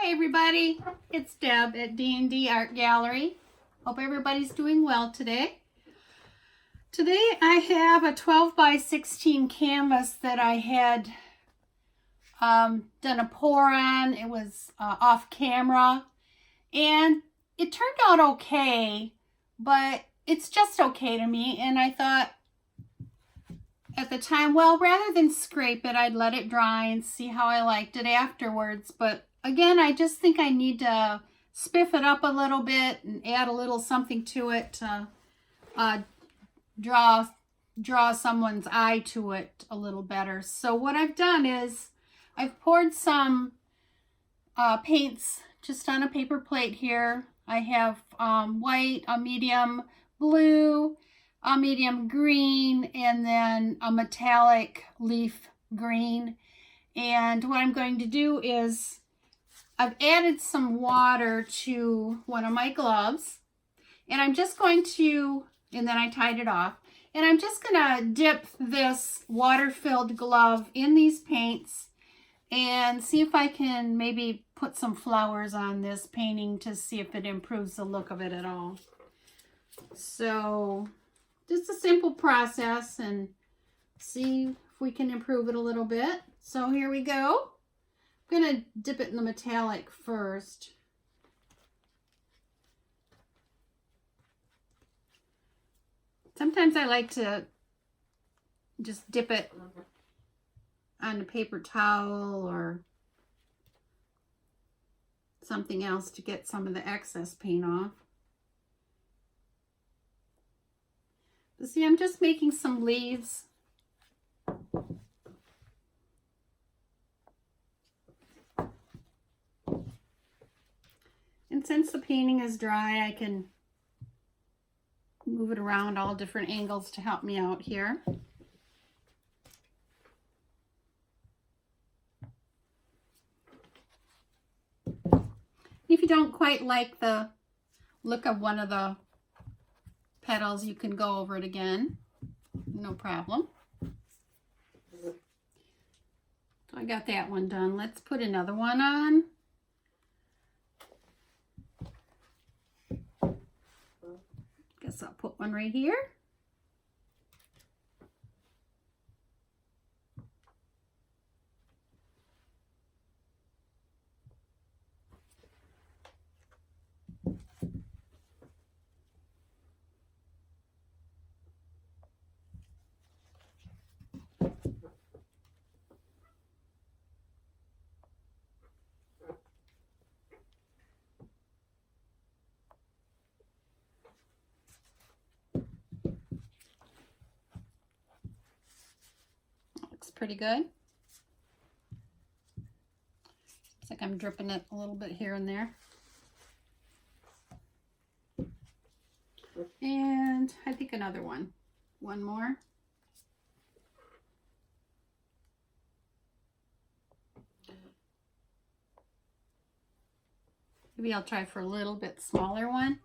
Hi everybody, it's Deb at D&D Art Gallery. Hope everybody's doing well today. Today I have a 12 by 16 canvas that I had done a pour on. It was off camera and it turned out okay, but it's just okay to me. And I thought at the time, well, rather than scrape it, I'd let it dry and see how I liked it afterwards. But again, I just think I need to spiff it up a little bit and add a little something to it to draw someone's eye to it a little better. So what I've done is I've poured some paints just on a paper plate here. I have white, a medium blue, a medium green, and then a metallic leaf green. And what I'm going to do is I've added some water to one of my gloves, and I'm just going to, and then I tied it off, and I'm just going to dip this water-filled glove in these paints and see if I can maybe put some flowers on this painting to see if it improves the look of it at all. So just a simple process and see if we can improve it a little bit. So here we go. I'm going to dip it in the metallic first. Sometimes I like to just dip it on a paper towel or something else to get some of the excess paint off. But see, I'm just making some leaves. And since the painting is dry, I can move it around all different angles to help me out here. If you don't quite like the look of one of the petals, you can go over it again. No problem. So I got that one done. Let's put another one on. Guess I'll put one right here. Looks pretty good. Looks like I'm dripping it a little bit here and there. And I think another one. One more. Maybe I'll try for a little bit smaller one.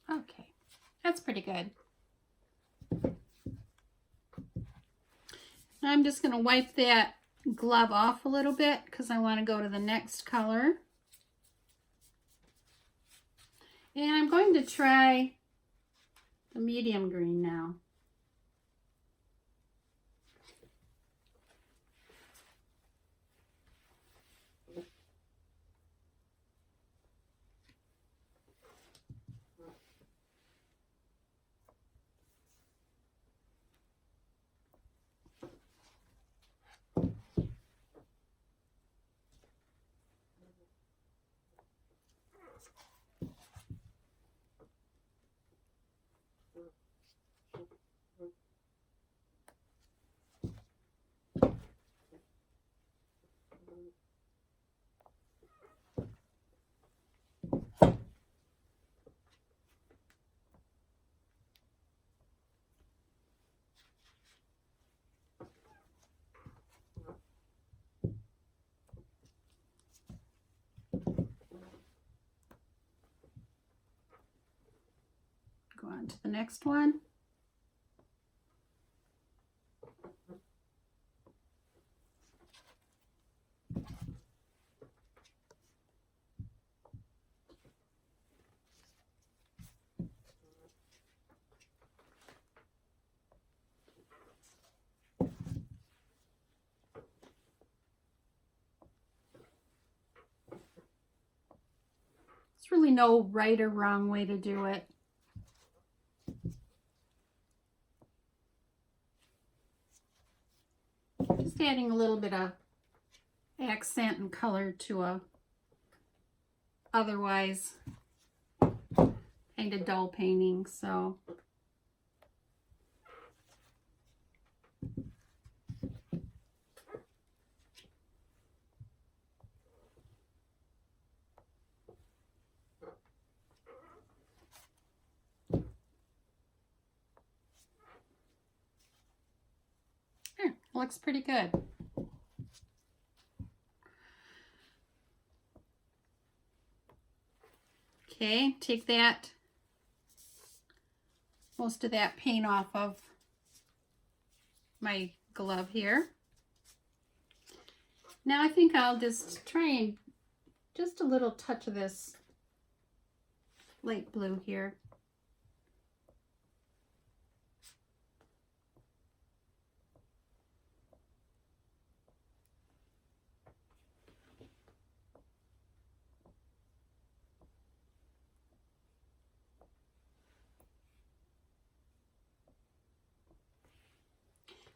Okay, that's pretty good. Now I'm just going to wipe that glove off a little bit because I want to go to the next color. And I'm going to try the medium green now. on to the next one. There's really no right or wrong way to do it. Just adding a little bit of accent and color to a otherwise kind of dull painting. So looks pretty good. Okay, take that, most of that paint off of my glove here. Now I think I'll just try and just a little touch of this light blue here.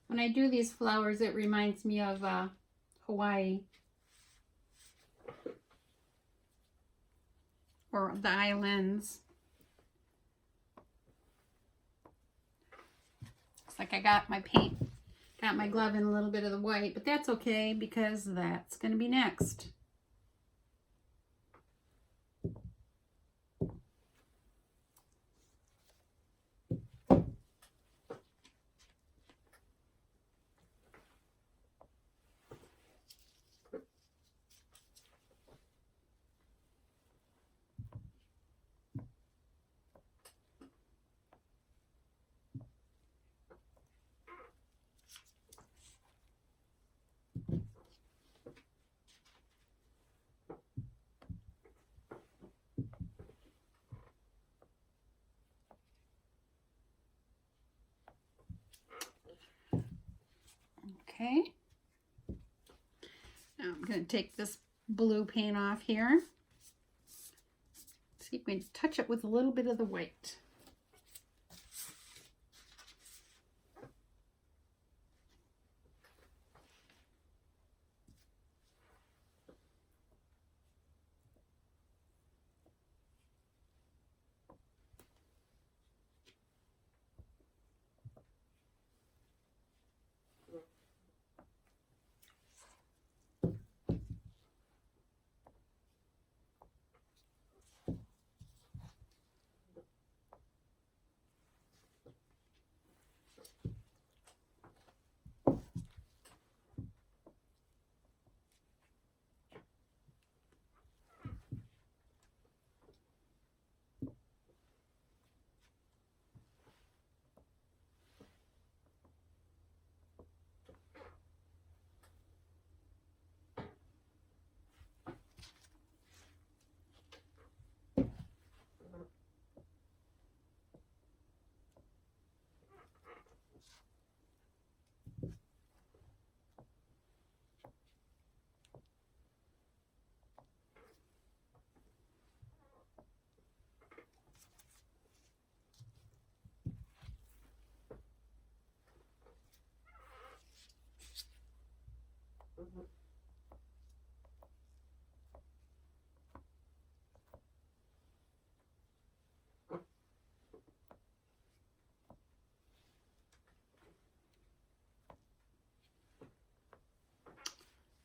When I do these flowers, it reminds me of Hawaii or the islands. Looks like I got my paint, got my glove in a little bit of the white, but that's okay because that's going to be next. Okay, now I'm going to take this blue paint off here. See if we can touch it with a little bit of the white.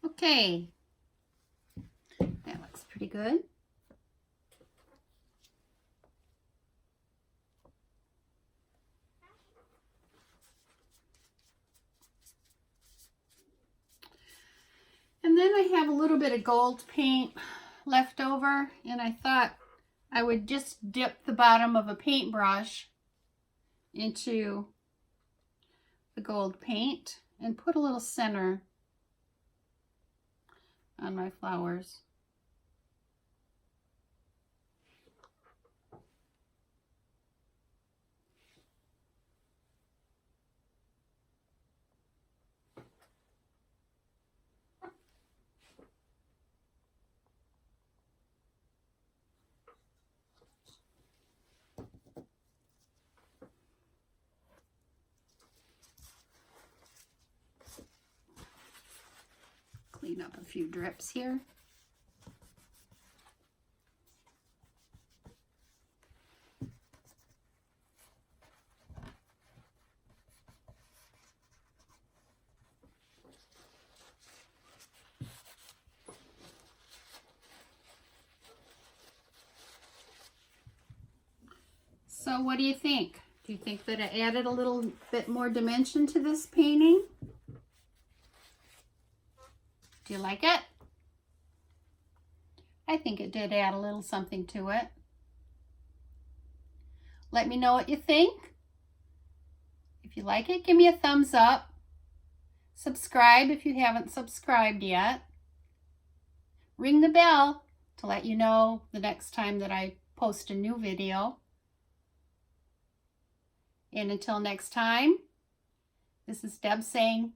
Okay, that looks pretty good. And then I have a little bit of gold paint left over, and I thought I would just dip the bottom of a paintbrush into the gold paint and put a little center on my flowers. Clean up a few drips here. So what do you think? Do you think that it added a little bit more dimension to this painting? Do you like it? I think it did add a little something to it. Let me know what you think. If you like it, give me a thumbs up. Subscribe if you haven't subscribed yet. Ring the bell to let you know the next time that I post a new video. And until next time, this is Deb saying,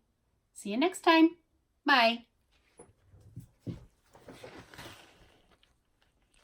see you next time. Bye.